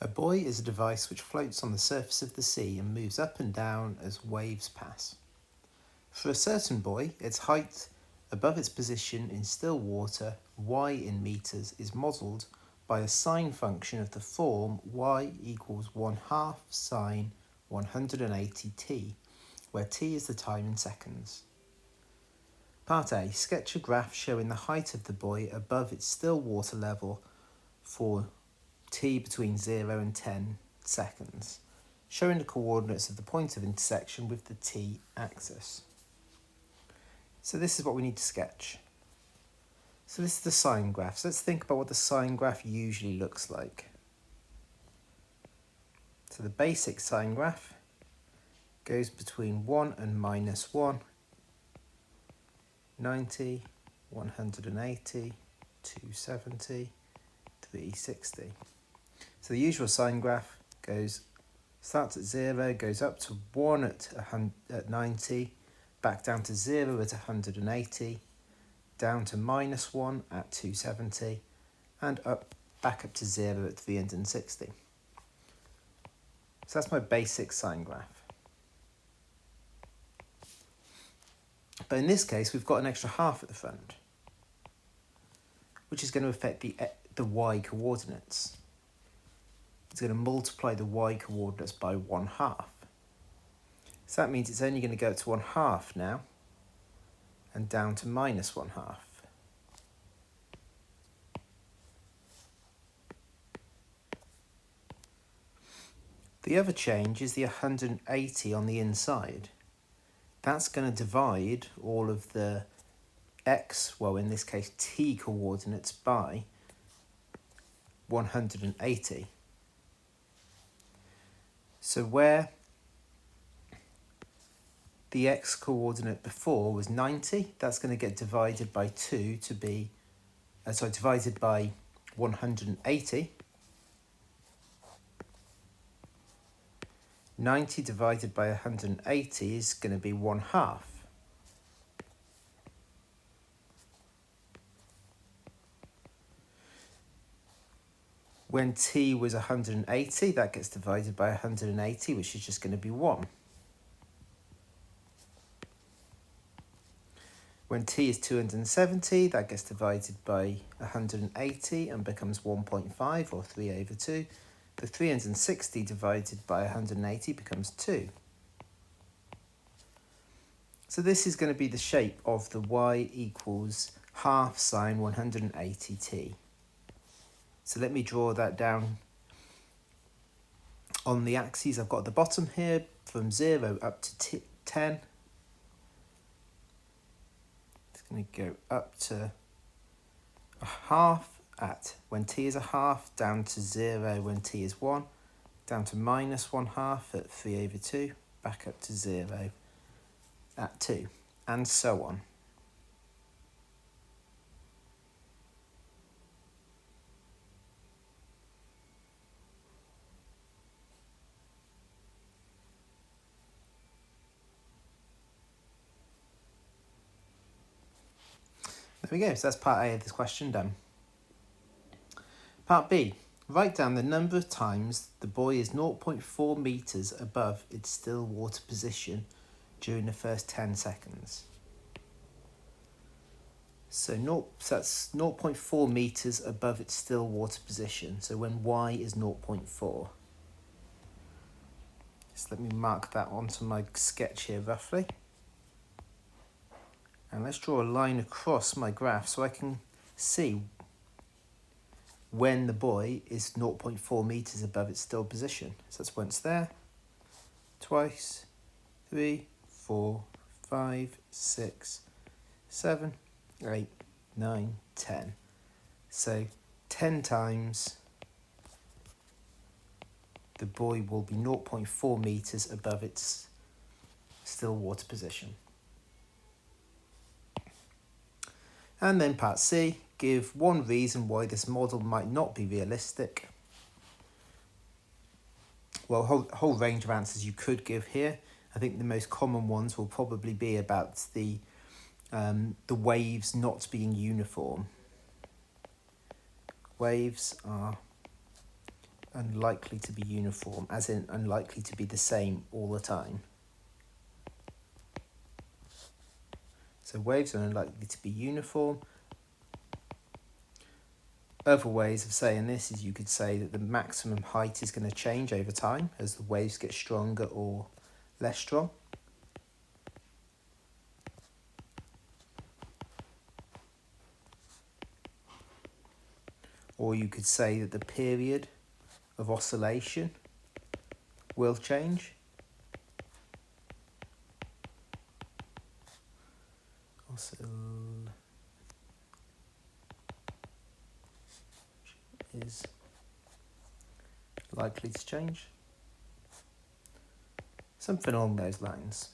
A buoy is a device which floats on the surface of the sea and moves up and down as waves pass. For a certain buoy, its height above its position in still water, y in meters, is modelled by a sine function of the form y equals 1/2 sine 180t, where t is the time in seconds. Part A. Sketch a graph showing the height of the buoy above its still water level for t between 0 and 10 seconds, showing the coordinates of the point of intersection with the t-axis. So this is what we need to sketch. So this is the sine graph. So let's think about what the sine graph usually looks like. So the basic sine graph goes between 1 and -1, 90, 180, 270, 360. So the usual sine graph starts at 0, goes up to 1 at 90, back down to 0 at 180, down to -1 at 270, and back up to 0 at 360. So that's my basic sine graph. But in this case, we've got an extra half at the front, which is going to affect the y coordinates. It's going to multiply the y coordinates by 1/2. So that means it's only going to go up to 1/2 now, and down to -1/2. The other change is the 180 on the inside. That's going to divide all of the x, well in this case t coordinates, by 180. So where the x coordinate before was 90, that's going to get divided by 2 to be, divided by 180. 90 divided by 180 is going to be 1/2. When t was 180, that gets divided by 180, which is just going to be 1. When t is 270, that gets divided by 180 and becomes 1.5, or 3/2. The 360 divided by 180 becomes 2. So this is going to be the shape of the y equals 1/2 sine 180t. So let me draw that down on the axes I've got at the bottom here, from 0 up to 10. It's going to go up to 1/2 at when t is 1/2, down to 0 when t is 1, down to -1/2 at 3/2, back up to 0 at 2, and so on. There we go, so that's part A of this question done. Part B, write down the number of times the buoy is 0.4 metres above its still water position during the first 10 seconds. So that's 0.4 metres above its still water position, so when y is 0.4. So let me mark that onto my sketch here roughly. And let's draw a line across my graph so I can see when the buoy is 0.4 metres above its still position. So that's once there, twice, 3, 4, 5, 6, 7, 8, 9, 10. So 10 times the buoy will be 0.4 metres above its still water position. And then part C, give one reason why this model might not be realistic. Well, a whole range of answers you could give here. I think the most common ones will probably be about the waves not being uniform. Waves are unlikely to be uniform, as in unlikely to be the same all the time. So waves are unlikely to be uniform. Other ways of saying this is you could say that the maximum height is going to change over time as the waves get stronger or less strong. Or you could say that the period of oscillation will change. Is likely to change. Something along those lines.